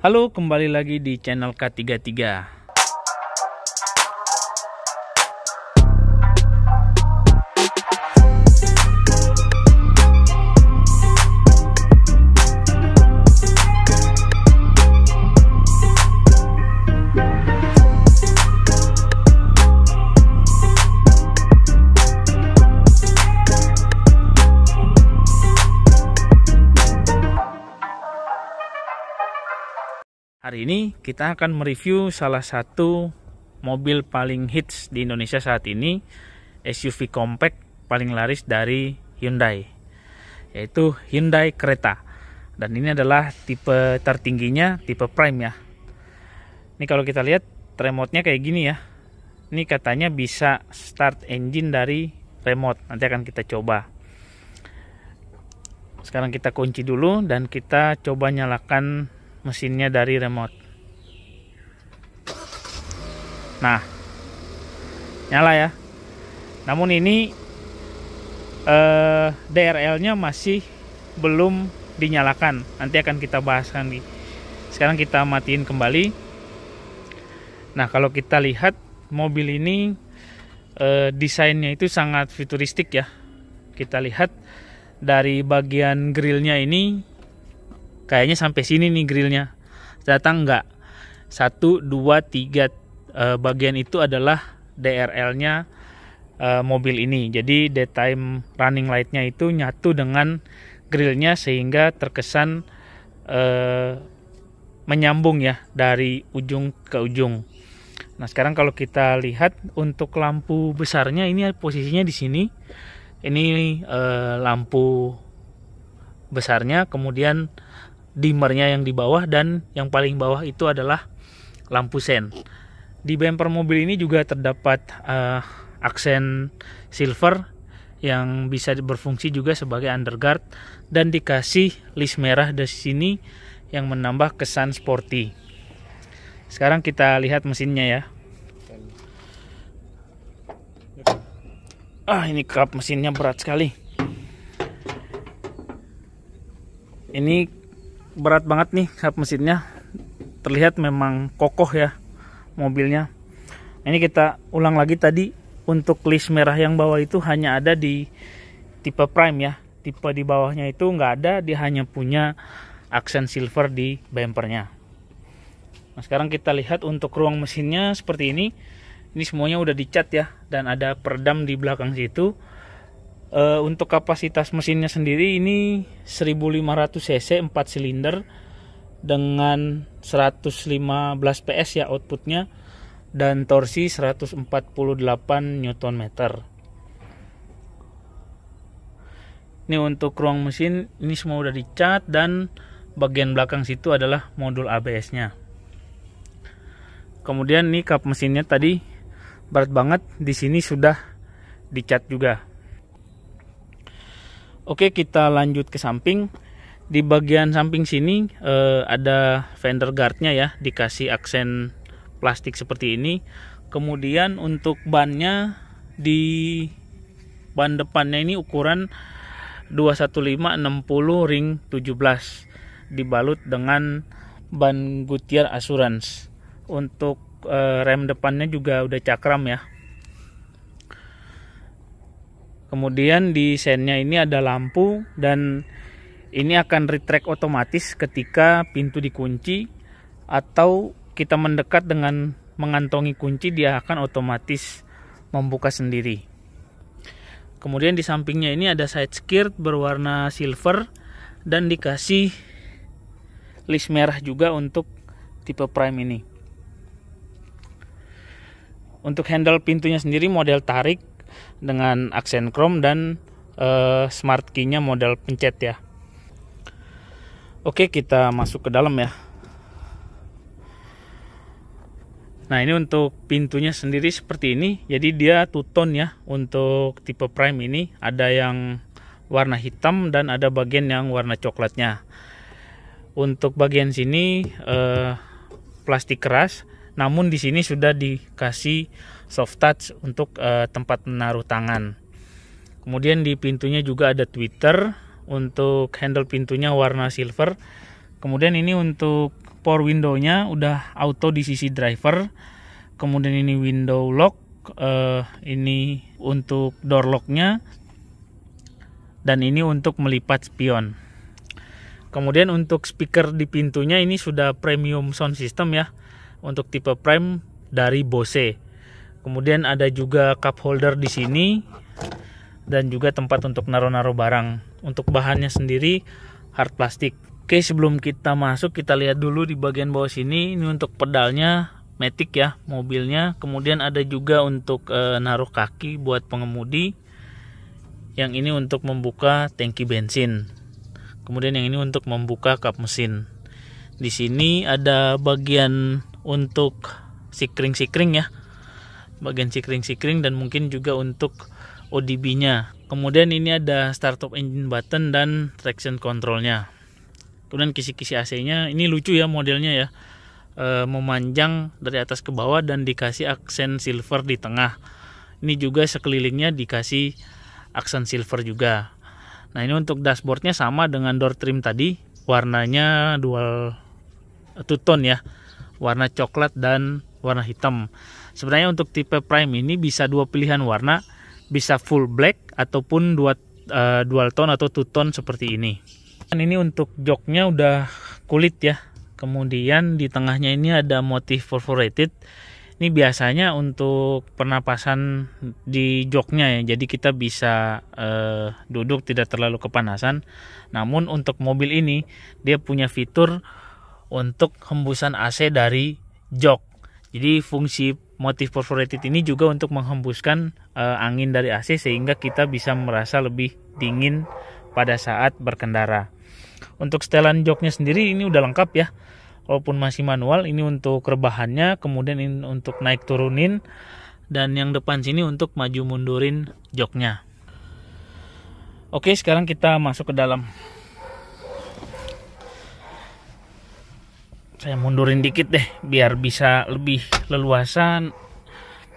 Halo, kembali lagi di channel K33. Hari ini kita akan mereview salah satu mobil paling hits di Indonesia saat ini, SUV compact paling laris dari Hyundai, yaitu Hyundai Creta. Dan ini adalah tipe tertingginya, tipe Prime ya. Ini kalau kita lihat remote-nya kayak gini ya. Ini katanya bisa start engine dari remote. Nanti akan kita coba. Sekarang kita kunci dulu dan kita coba nyalakan mesinnya dari remote. Nah, nyala ya. Namun ini DRL-nya masih belum dinyalakan. Nanti akan kita bahas lagi. Sekarang kita matiin kembali. Nah, kalau kita lihat mobil ini desainnya itu sangat futuristik ya. Kita lihat dari bagian grillnya ini kayaknya sampai sini nih grillnya. Ternyata enggak. 1, 2, 3 bagian itu adalah DRL-nya mobil ini. Jadi daytime running light-nya itu nyatu dengan grillnya sehingga terkesan menyambung ya dari ujung ke ujung. Nah, sekarang kalau kita lihat untuk lampu besarnya ini posisinya di sini. Ini lampu besarnya, kemudian dimmernya yang di bawah, dan yang paling bawah itu adalah lampu sen. Di bumper mobil ini juga terdapat aksen silver yang bisa berfungsi juga sebagai underguard, dan dikasih list merah di sini yang menambah kesan sporty. Sekarang kita lihat mesinnya ya. Ini kap mesinnya berat sekali. Ini berat banget nih kap mesinnya. Terlihat memang kokoh ya mobilnya. Ini kita ulang lagi tadi. Untuk list merah yang bawah itu hanya ada di tipe Prime ya. Tipe di bawahnya itu nggak ada. Dia hanya punya aksen silver di bumpernya. Nah, sekarang kita lihat untuk ruang mesinnya seperti ini. Ini semuanya udah dicat ya. Dan ada peredam di belakang situ. Untuk kapasitas mesinnya sendiri ini 1500 cc 4 silinder dengan 115 PS ya outputnya, dan torsi 148 Nm. Ini untuk ruang mesin ini semua udah dicat, dan bagian belakang situ adalah modul ABS-nya. Kemudian nih kap mesinnya tadi berat banget, di sini sudah dicat juga. Oke, kita lanjut ke samping. Di bagian samping sini ada fender guardnya ya, dikasih aksen plastik seperti ini. Kemudian untuk bannya, di ban depannya ini ukuran 215/60 ring 17, dibalut dengan ban Goodyear Assurance. Untuk rem depannya juga udah cakram ya. Kemudian di sennya ini ada lampu, dan ini akan retract otomatis ketika pintu dikunci atau kita mendekat dengan mengantongi kunci, dia akan otomatis membuka sendiri. Kemudian di sampingnya ini ada side skirt berwarna silver dan dikasih list merah juga untuk tipe Prime ini. Untuk handle pintunya sendiri model tarik dengan aksen chrome, dan smart key-nya model pencet ya. Oke, kita masuk ke dalam ya. Nah, ini untuk pintunya sendiri seperti ini. Jadi dia two-tone ya. Untuk tipe Prime ini ada yang warna hitam dan ada bagian yang warna coklatnya. Untuk bagian sini plastik keras, namun di sini sudah dikasih soft touch untuk tempat menaruh tangan. Kemudian di pintunya juga ada tweeter. Untuk handle pintunya warna silver. Kemudian ini untuk power window-nya udah auto di sisi driver. Kemudian ini window lock, ini untuk door lock-nya, dan ini untuk melipat spion. Kemudian untuk speaker di pintunya ini sudah premium sound system ya, untuk tipe prime dari Bose. Kemudian ada juga cup holder di sini dan juga tempat untuk naruh-naruh barang. Untuk bahannya sendiri hard plastik. Oke, sebelum kita masuk kita lihat dulu di bagian bawah sini. Ini untuk pedalnya Matic ya, mobilnya. Kemudian ada juga untuk naruh kaki buat pengemudi. Yang ini untuk membuka tangki bensin. Kemudian yang ini untuk membuka kap mesin. Di sini ada bagian untuk sikring-sikring ya. Bagian sikring-sikring dan mungkin juga untuk ODB-nya. Kemudian ini ada startup engine button dan traction control-nya. Kemudian kisi-kisi AC-nya ini lucu ya modelnya ya. Memanjang dari atas ke bawah dan dikasih aksen silver di tengah. Ini juga sekelilingnya dikasih aksen silver juga. Nah, ini untuk dashboardnya sama dengan door trim tadi, warnanya dual two tone ya, warna coklat dan warna hitam. Sebenarnya untuk tipe prime ini bisa dua pilihan warna, bisa full black ataupun dual tone atau two tone seperti ini. Dan ini untuk joknya udah kulit ya. Kemudian di tengahnya ini ada motif perforated. Ini biasanya untuk pernapasan di joknya ya. Jadi kita bisa duduk tidak terlalu kepanasan. Namun untuk mobil ini dia punya fitur untuk hembusan AC dari jok. Jadi fungsi motif perforated ini juga untuk menghembuskan angin dari AC sehingga kita bisa merasa lebih dingin pada saat berkendara. Untuk setelan joknya sendiri ini udah lengkap ya. Walaupun masih manual, ini untuk rebahannya, kemudian ini untuk naik turunin, dan yang depan sini untuk maju mundurin joknya. Oke, sekarang kita masuk ke dalam. Saya mundurin dikit deh, biar bisa lebih leluasa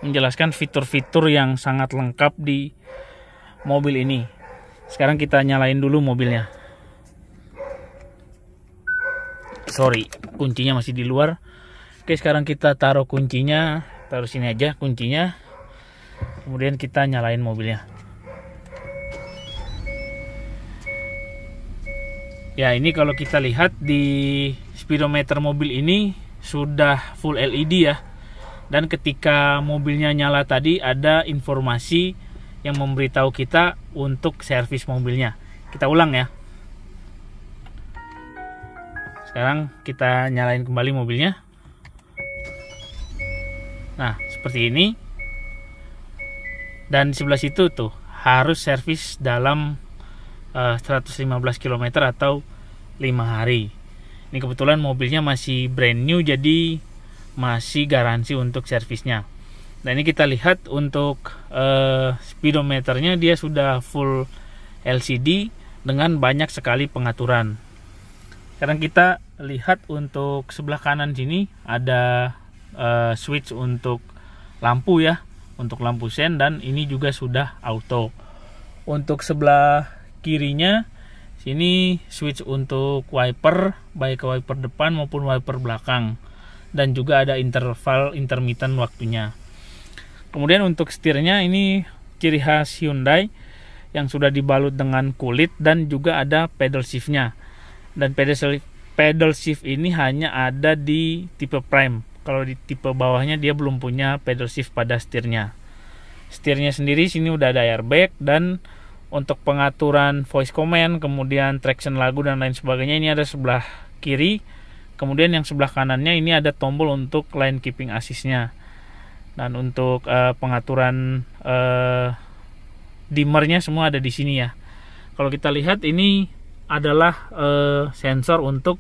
menjelaskan fitur-fitur yang sangat lengkap di mobil ini. Sekarang kita nyalain dulu mobilnya. Sorry, kuncinya masih di luar. Oke, sekarang kita taruh kuncinya, taruh sini aja kuncinya. Kemudian kita nyalain mobilnya. Ya, ini kalau kita lihat di speedometer mobil ini sudah full LED ya. Dan ketika mobilnya nyala tadi ada informasi yang memberitahu kita untuk servis mobilnya. Kita ulang ya. Sekarang kita nyalain kembali mobilnya. Nah, seperti ini. Dan di sebelah situ tuh harus servis dalam 115 km atau 5 hari. Ini kebetulan mobilnya masih brand new, jadi masih garansi untuk servisnya. Dan ini kita lihat untuk speedometernya dia sudah full LCD dengan banyak sekali pengaturan. Sekarang kita lihat untuk sebelah kanan sini ada switch untuk lampu ya, untuk lampu sen, dan ini juga sudah auto. Untuk sebelah kirinya sini switch untuk wiper, baik wiper depan maupun wiper belakang, dan juga ada interval intermittent waktunya. Kemudian untuk setirnya ini ciri khas Hyundai yang sudah dibalut dengan kulit dan juga ada pedal shiftnya. Dan pedal shift ini hanya ada di tipe prime. Kalau di tipe bawahnya dia belum punya pedal shift pada setirnya. Setirnya sendiri sini udah ada airbag, dan untuk pengaturan voice command, kemudian traction lagu dan lain sebagainya ini ada sebelah kiri. Kemudian yang sebelah kanannya ini ada tombol untuk lane keeping assist-nya. Dan untuk pengaturan dimmernya semua ada di sini ya. Kalau kita lihat ini adalah sensor untuk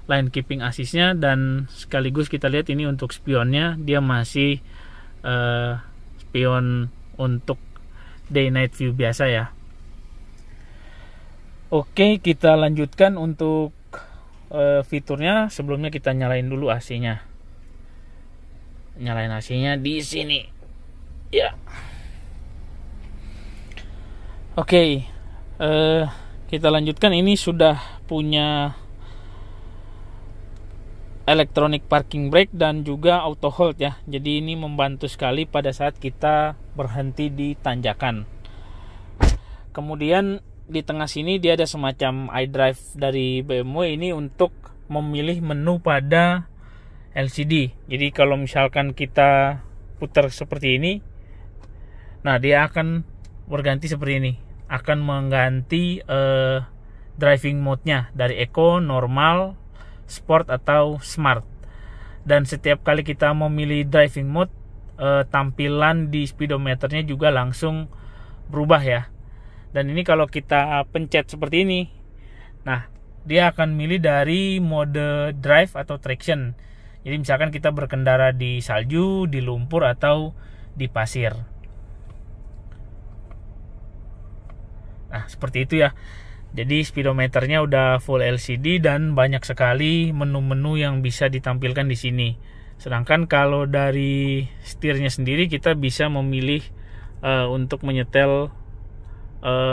line keeping assist-nya, dan sekaligus kita lihat ini untuk spionnya, dia masih spion untuk day night view biasa ya. Oke, kita lanjutkan untuk fiturnya. Sebelumnya kita nyalain dulu AC-nya. Nyalain AC-nya di sini ya. Oke, kita lanjutkan. Ini sudah punya electronic parking brake dan juga auto hold ya. Jadi ini membantu sekali pada saat kita berhenti di tanjakan. Kemudian di tengah sini dia ada semacam iDrive dari BMW ini untuk memilih menu pada LCD. Jadi kalau misalkan kita putar seperti ini, nah dia akan berganti seperti ini, akan mengganti driving mode-nya dari Eco, normal, sport atau smart. Dan setiap kali kita memilih driving mode, tampilan di speedometernya juga langsung berubah ya. Dan ini kalau kita pencet seperti ini, nah dia akan milih dari mode drive atau traction. Jadi misalkan kita berkendara di salju, di lumpur atau di pasir. Nah seperti itu ya. Jadi speedometernya udah full LCD dan banyak sekali menu-menu yang bisa ditampilkan di sini. Sedangkan kalau dari setirnya sendiri kita bisa memilih untuk menyetel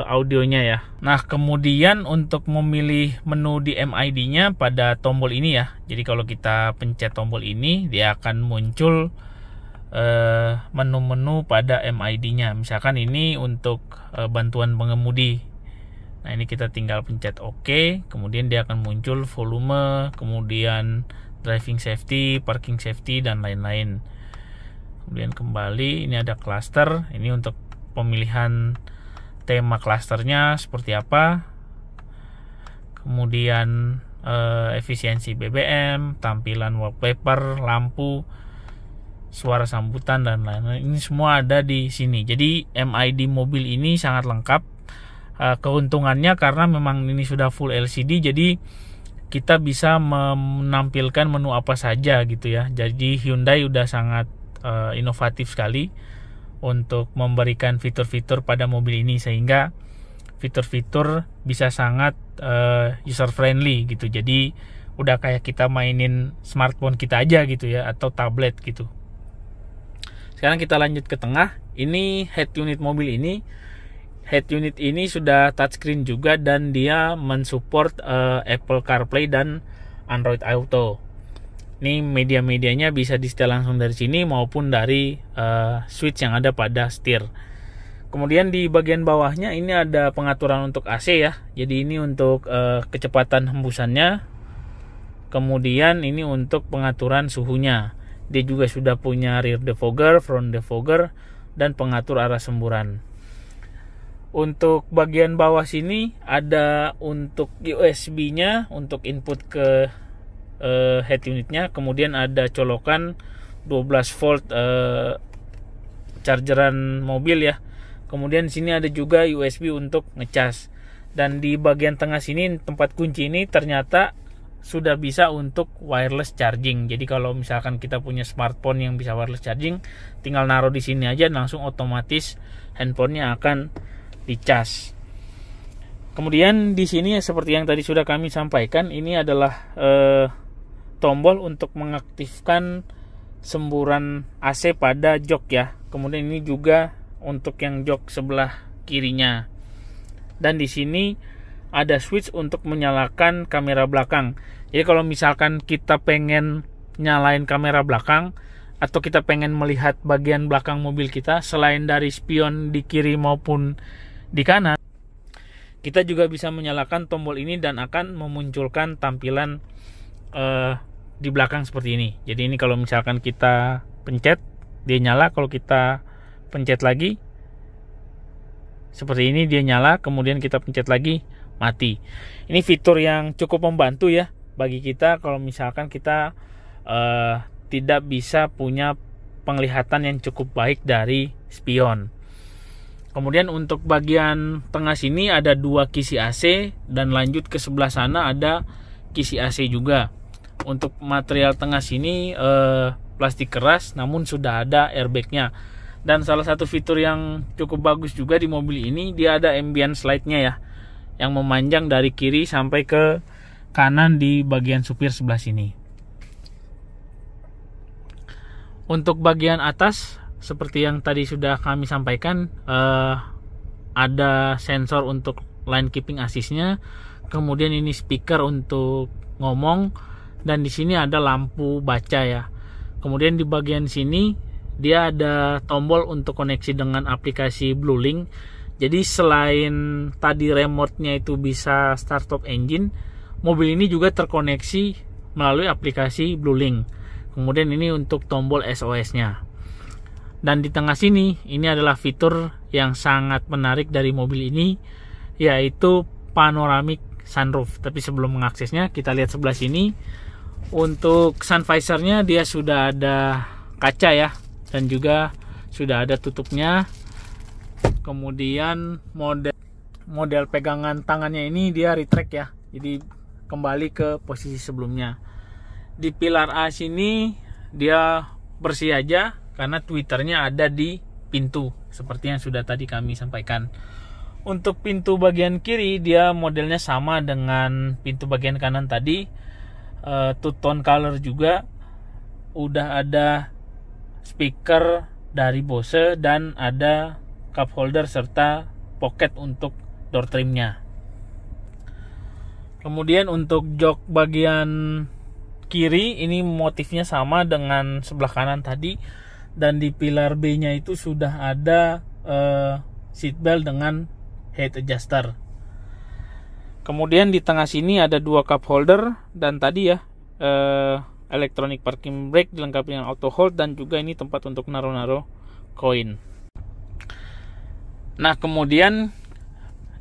audionya ya. Nah kemudian untuk memilih menu di MID-nya pada tombol ini ya. Jadi kalau kita pencet tombol ini, dia akan muncul menu-menu pada MID-nya. Misalkan ini untuk bantuan pengemudi. Nah ini kita tinggal pencet OK, kemudian dia akan muncul volume, kemudian driving safety, parking safety, dan lain-lain. Kemudian kembali, ini ada cluster, ini untuk pemilihan tema klasternya seperti apa. Kemudian efisiensi BBM, tampilan wallpaper, lampu, suara sambutan, dan lain-lain. Ini semua ada di sini. Jadi MID mobil ini sangat lengkap. Keuntungannya karena memang ini sudah full LCD, jadi kita bisa menampilkan menu apa saja gitu ya. Jadi Hyundai udah sangat inovatif sekali untuk memberikan fitur-fitur pada mobil ini, sehingga fitur-fitur bisa sangat user friendly gitu. Jadi udah kayak kita mainin smartphone kita aja gitu ya, atau tablet gitu. Sekarang kita lanjut ke tengah. Ini head unit mobil ini. Head unit ini sudah touchscreen juga dan dia mensupport Apple CarPlay dan Android Auto. Ini media-medianya bisa di-setel langsung dari sini maupun dari switch yang ada pada setir. Kemudian di bagian bawahnya ini ada pengaturan untuk AC ya. Jadi ini untuk kecepatan hembusannya. Kemudian ini untuk pengaturan suhunya. Dia juga sudah punya rear defogger, front defogger, dan pengatur arah semburan. Untuk bagian bawah sini ada untuk USB-nya untuk input ke head unitnya. Kemudian ada colokan 12 volt chargeran mobil ya. Kemudian di sini ada juga USB untuk ngecas. Dan di bagian tengah sini tempat kunci ini ternyata sudah bisa untuk wireless charging. Jadi kalau misalkan kita punya smartphone yang bisa wireless charging, tinggal naruh di sini aja, langsung otomatis handphonenya akan dicas. Kemudian di sini seperti yang tadi sudah kami sampaikan, ini adalah tombol untuk mengaktifkan semburan AC pada jok ya. Kemudian ini juga untuk yang jok sebelah kirinya. Dan di sini ada switch untuk menyalakan kamera belakang. Jadi kalau misalkan kita pengen nyalain kamera belakang atau kita pengen melihat bagian belakang mobil kita selain dari spion di kiri maupun di kanan, kita juga bisa menyalakan tombol ini dan akan memunculkan tampilan di belakang seperti ini. Jadi ini kalau misalkan kita pencet, dia nyala. Kalau kita pencet lagi seperti ini, dia nyala. Kemudian kita pencet lagi, mati. Ini fitur yang cukup membantu ya bagi kita kalau misalkan kita tidak bisa punya penglihatan yang cukup baik dari spion. Kemudian untuk bagian tengah sini ada 2 kisi AC dan lanjut ke sebelah sana ada kisi AC juga. Untuk material tengah sini plastik keras namun sudah ada airbagnya. Dan salah satu fitur yang cukup bagus juga di mobil ini, dia ada ambient slide-nya ya, yang memanjang dari kiri sampai ke kanan di bagian supir sebelah sini. Untuk bagian atas seperti yang tadi sudah kami sampaikan, ada sensor untuk line keeping assist-nya. Kemudian ini speaker untuk ngomong, dan di sini ada lampu baca ya. Kemudian di bagian sini dia ada tombol untuk koneksi dengan aplikasi BlueLink. Jadi selain tadi remote-nya itu bisa start stop engine, mobil ini juga terkoneksi melalui aplikasi BlueLink. Kemudian ini untuk tombol SOS-nya. Dan di tengah sini ini adalah fitur yang sangat menarik dari mobil ini, yaitu panoramic sunroof. Tapi sebelum mengaksesnya, kita lihat sebelah sini. Untuk sun visor-nya dia sudah ada kaca ya, dan juga sudah ada tutupnya. Kemudian model pegangan tangannya ini dia retract ya, jadi kembali ke posisi sebelumnya. Di pilar A sini dia bersih aja karena tweeternya ada di pintu seperti yang sudah tadi kami sampaikan. Untuk pintu bagian kiri dia modelnya sama dengan pintu bagian kanan tadi, two tone color juga. Udah ada speaker dari Bose dan ada cup holder serta pocket untuk door trimnya. Kemudian untuk jok bagian kiri ini motifnya sama dengan sebelah kanan tadi, dan di pilar B nya itu sudah ada seatbelt dengan head adjuster. Kemudian di tengah sini ada dua cup holder, dan tadi ya electronic parking brake dilengkapi dengan auto hold, dan juga ini tempat untuk naruh-naruh koin. Nah, kemudian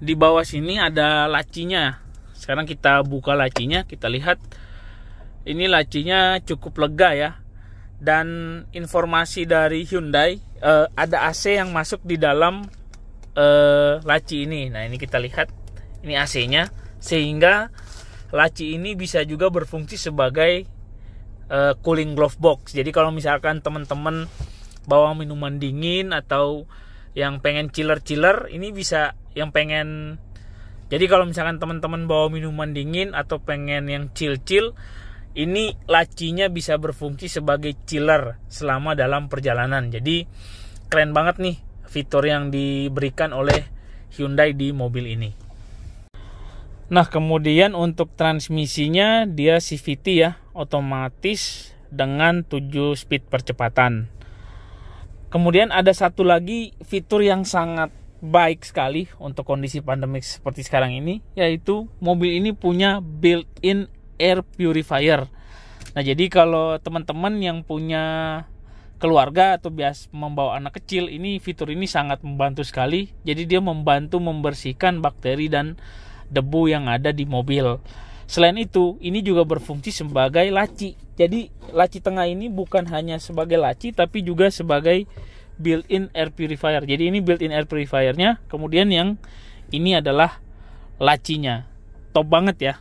di bawah sini ada lacinya. Sekarang kita buka lacinya, kita lihat ini lacinya cukup lega ya. Dan informasi dari Hyundai, ada AC yang masuk di dalam laci ini. Nah, ini kita lihat, ini AC-nya, sehingga laci ini bisa juga berfungsi sebagai cooling glove box. Jadi kalau misalkan teman-teman bawa minuman dingin atau yang pengen chiller, ini bisa yang pengen. Jadi kalau misalkan teman-teman bawa minuman dingin atau pengen yang chill, ini lacinya bisa berfungsi sebagai chiller selama dalam perjalanan. Jadi keren banget nih fitur yang diberikan oleh Hyundai di mobil ini. Nah, kemudian untuk transmisinya dia CVT ya, otomatis dengan 7 speed percepatan. Kemudian ada satu lagi fitur yang sangat baik sekali untuk kondisi pandemik seperti sekarang ini, yaitu mobil ini punya built-in air purifier. Nah, jadi kalau teman-teman yang punya keluarga atau biasa membawa anak kecil, ini fitur ini sangat membantu sekali. Jadi dia membantu membersihkan bakteri dan debu yang ada di mobil. Selain itu, ini juga berfungsi sebagai laci. Jadi laci tengah ini bukan hanya sebagai laci, tapi juga sebagai built-in air purifier. Jadi ini built-in air purifiernya, kemudian yang ini adalah lacinya. Top banget ya.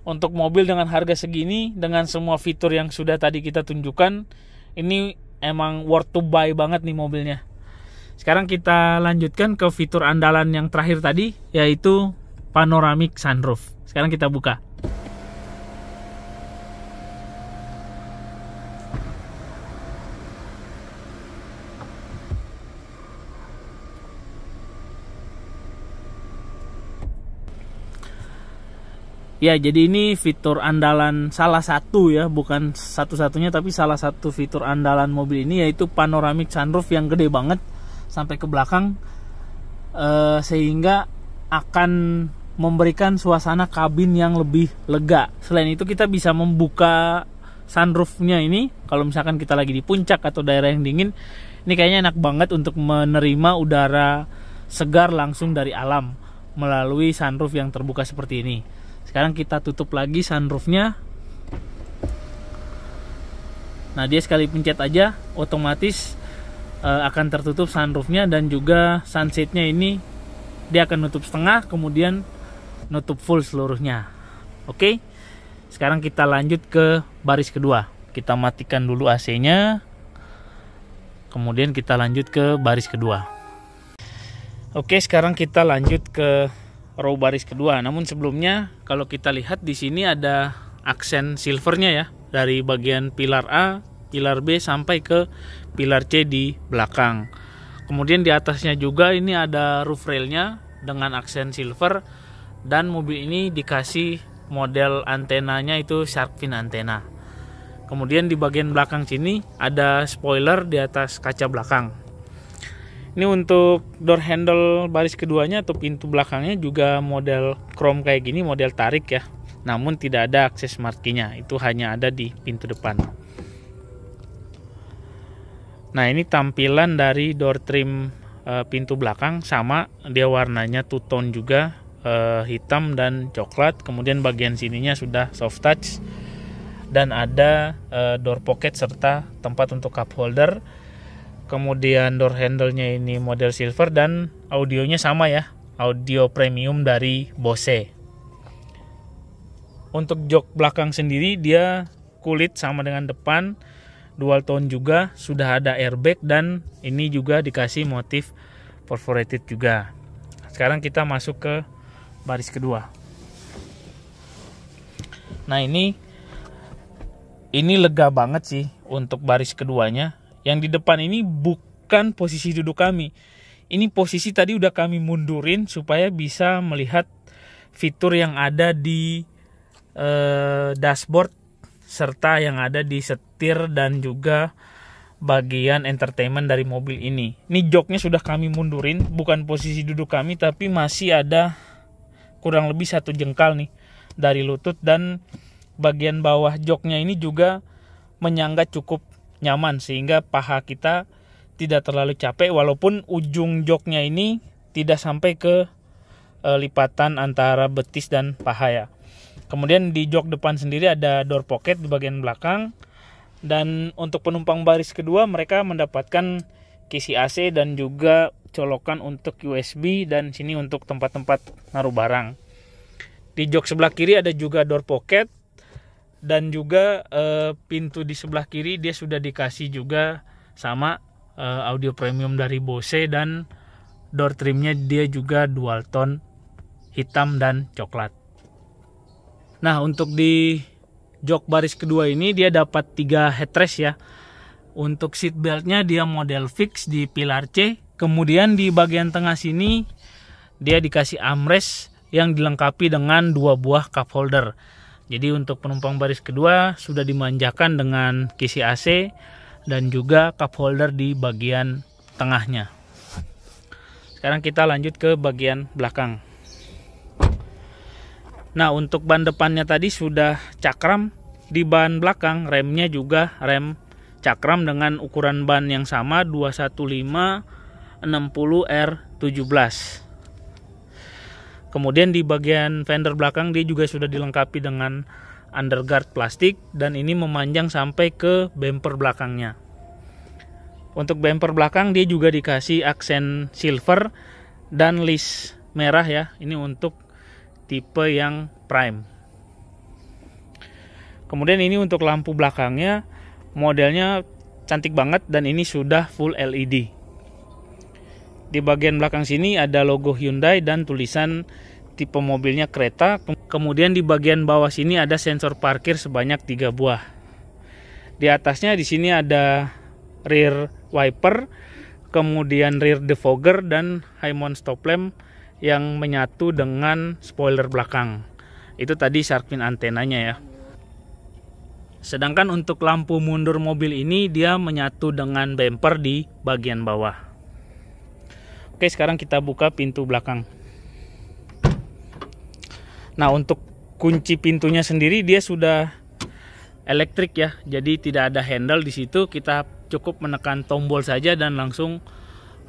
Untuk mobil dengan harga segini, dengan semua fitur yang sudah tadi kita tunjukkan, ini emang worth to buy banget nih mobilnya. Sekarang kita lanjutkan ke fitur andalan yang terakhir tadi, yaitu panoramic sunroof. Sekarang kita buka. Ya, jadi ini fitur andalan salah satu ya, bukan satu-satunya, tapi salah satu fitur andalan mobil ini, yaitu panoramic sunroof yang gede banget sampai ke belakang, sehingga akan memberikan suasana kabin yang lebih lega. Selain itu kita bisa membuka sunroofnya ini kalau misalkan kita lagi di puncak atau daerah yang dingin. Ini kayaknya enak banget untuk menerima udara segar langsung dari alam melalui sunroof yang terbuka seperti ini. Sekarang kita tutup lagi sunroofnya. Nah, dia sekali pencet aja otomatis akan tertutup sunroofnya, dan juga sunshade-nya ini dia akan nutup setengah, kemudian nutup full seluruhnya. Oke, sekarang kita lanjut ke baris kedua. Kita matikan dulu AC-nya, kemudian kita lanjut ke baris kedua. Oke, sekarang kita lanjut ke row baris kedua. Namun sebelumnya, kalau kita lihat di sini ada aksen silvernya ya, dari bagian pilar A, pilar B sampai ke pilar C di belakang. Kemudian di atasnya juga ini ada roof railnya dengan aksen silver, dan mobil ini dikasih model antenanya itu shark fin antena. Kemudian di bagian belakang sini ada spoiler di atas kaca belakang. Ini untuk door handle baris keduanya atau pintu belakangnya juga model chrome kayak gini, model tarik ya. Namun tidak ada akses markinya, itu hanya ada di pintu depan. Nah, ini tampilan dari door trim pintu belakang, sama dia warnanya two tone juga, hitam dan coklat. Kemudian bagian sininya sudah soft touch dan ada door pocket serta tempat untuk cup holder. Kemudian door handle-nya ini model silver dan audionya sama ya, audio premium dari Bose. Untuk jok belakang sendiri dia kulit sama dengan depan, dual tone juga, sudah ada airbag dan ini juga dikasih motif perforated juga. Sekarang kita masuk ke baris kedua. Nah, ini lega banget sih untuk baris keduanya. Yang di depan ini bukan posisi duduk kami. Ini posisi tadi udah kami mundurin supaya bisa melihat fitur yang ada di dashboard serta yang ada di setir dan juga bagian entertainment dari mobil ini. Ini joknya sudah kami mundurin, bukan posisi duduk kami, tapi masih ada kurang lebih 1 jengkal nih dari lutut, dan bagian bawah joknya ini juga menyangga cukup nyaman sehingga paha kita tidak terlalu capek, walaupun ujung joknya ini tidak sampai ke lipatan antara betis dan paha ya. Kemudian di jok depan sendiri ada door pocket di bagian belakang, dan untuk penumpang baris kedua mereka mendapatkan kisi AC dan juga colokan untuk USB, dan sini untuk tempat-tempat naruh barang. Di jok sebelah kiri ada juga door pocket, dan juga pintu di sebelah kiri dia sudah dikasih juga sama audio premium dari Bose, dan door trimnya dia juga dual tone hitam dan coklat. Nah, untuk di jok baris kedua ini dia dapat 3 headrest ya. Untuk seat beltnya dia model fix di pilar C. Kemudian di bagian tengah sini dia dikasih armrest yang dilengkapi dengan 2 buah cup holder. Jadi untuk penumpang baris kedua sudah dimanjakan dengan kisi AC dan juga cup holder di bagian tengahnya. Sekarang kita lanjut ke bagian belakang. Nah, untuk ban depannya tadi sudah cakram. Di ban belakang remnya juga rem cakram dengan ukuran ban yang sama 215/60R17. Kemudian di bagian fender belakang dia juga sudah dilengkapi dengan underguard plastik, dan ini memanjang sampai ke bumper belakangnya. Untuk bumper belakang dia juga dikasih aksen silver dan list merah ya. Ini untuk tipe yang prime. Kemudian ini untuk lampu belakangnya, modelnya cantik banget dan ini sudah full LED. Di bagian belakang sini ada logo Hyundai dan tulisan tipe mobilnya kereta. Kemudian di bagian bawah sini ada sensor parkir sebanyak 3 buah. Di atasnya di sini ada rear wiper, kemudian rear defogger dan high mount stop lamp yang menyatu dengan spoiler belakang. Itu tadi shark fin antenanya ya. Sedangkan untuk lampu mundur mobil ini dia menyatu dengan bumper di bagian bawah. Oke, sekarang kita buka pintu belakang. Nah, untuk kunci pintunya sendiri dia sudah elektrik ya. Jadi tidak ada handle di situ, kita cukup menekan tombol saja dan langsung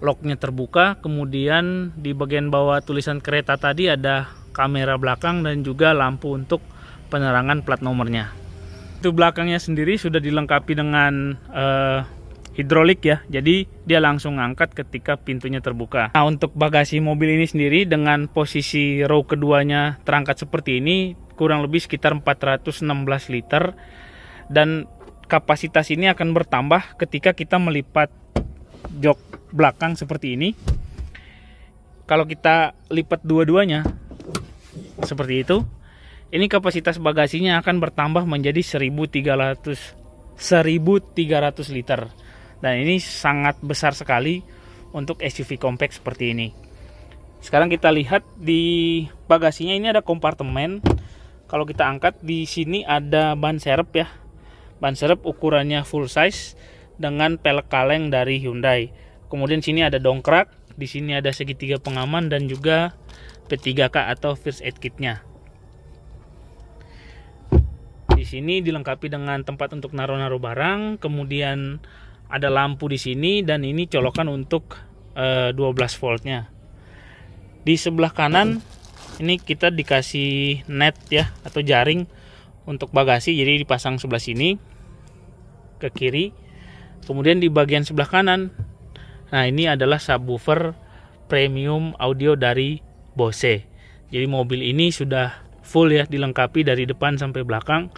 locknya terbuka. Kemudian di bagian bawah tulisan kereta tadi ada kamera belakang dan juga lampu untuk penerangan plat nomornya. Itu belakangnya sendiri sudah dilengkapi dengan hidrolik ya, jadi dia langsung ngangkat ketika pintunya terbuka. Nah, untuk bagasi mobil ini sendiri dengan posisi row keduanya terangkat seperti ini kurang lebih sekitar 416 liter, dan kapasitas ini akan bertambah ketika kita melipat jok belakang seperti ini. Kalau kita lipat dua-duanya seperti itu, ini kapasitas bagasinya akan bertambah menjadi 1300 liter. Dan ini sangat besar sekali untuk SUV compact seperti ini. Sekarang kita lihat di bagasinya, ini ada kompartemen. Kalau kita angkat, di sini ada ban serep ya. Ban serep ukurannya full size dengan pelek kaleng dari Hyundai. Kemudian sini ada dongkrak, di sini ada segitiga pengaman dan juga P3K atau first aid kitnya. Di sini dilengkapi dengan tempat untuk naruh-naruh barang, kemudian ada lampu di sini dan ini colokan untuk 12 voltnya. Di sebelah kanan ini kita dikasih net ya atau jaring untuk bagasi, jadi dipasang sebelah sini ke kiri. Kemudian di bagian sebelah kanan, nah ini adalah subwoofer premium audio dari Bose. Jadi mobil ini sudah full ya, dilengkapi dari depan sampai belakang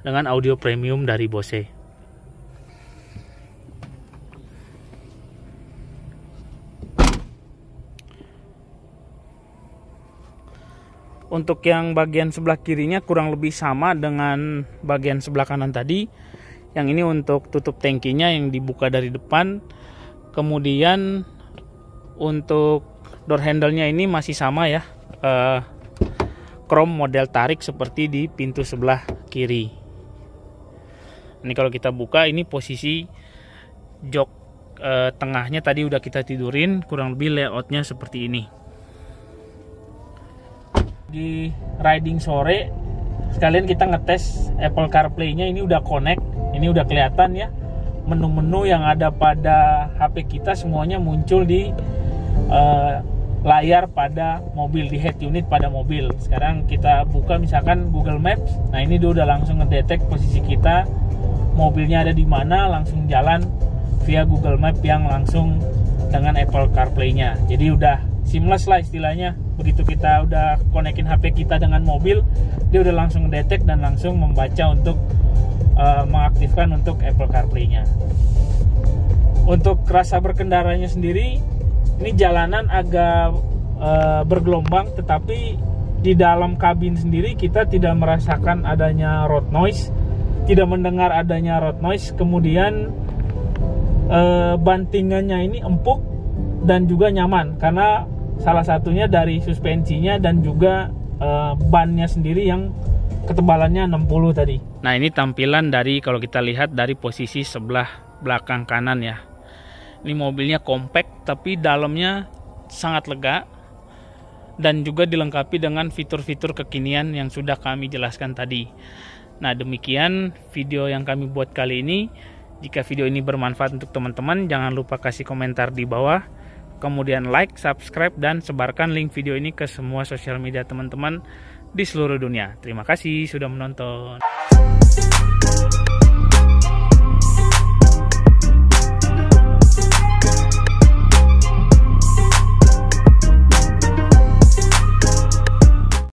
dengan audio premium dari Bose. Untuk yang bagian sebelah kirinya kurang lebih sama dengan bagian sebelah kanan tadi. Yang ini untuk tutup tangkinya yang dibuka dari depan. Kemudian untuk door handle-nya ini masih sama ya, chrome model tarik seperti di pintu sebelah kiri. Ini kalau kita buka, ini posisi jok tengahnya tadi udah kita tidurin, kurang lebih layoutnya seperti ini. Di riding sore sekalian kita ngetes Apple CarPlay-nya, ini udah connect, ini udah kelihatan ya menu-menu yang ada pada HP kita semuanya muncul di layar pada mobil, di head unit pada mobil. Sekarang kita buka misalkan Google Maps, nah ini dia udah langsung ngedetek posisi kita, mobilnya ada di mana, langsung jalan via Google Map yang langsung dengan Apple CarPlay-nya. Jadi udah seamless lah istilahnya. Begitu kita udah konekin HP kita dengan mobil, dia udah langsung ngedetek dan langsung membaca untuk mengaktifkan untuk Apple CarPlay-nya. Untuk rasa berkendaranya sendiri, ini jalanan agak bergelombang, tetapi di dalam kabin sendiri kita tidak merasakan adanya road noise, tidak mendengar adanya road noise. Kemudian bantingannya ini empuk dan juga nyaman, karena salah satunya dari suspensinya dan juga bannya sendiri yang ketebalannya 60 tadi. Nah, ini tampilan dari, kalau kita lihat dari posisi sebelah belakang kanan ya. Ini mobilnya compact tapi dalamnya sangat lega dan juga dilengkapi dengan fitur-fitur kekinian yang sudah kami jelaskan tadi. Nah, demikian video yang kami buat kali ini. Jika video ini bermanfaat untuk teman-teman, jangan lupa kasih komentar di bawah. Kemudian like, subscribe, dan sebarkan link video ini ke semua sosial media teman-teman di seluruh dunia. Terima kasih sudah menonton.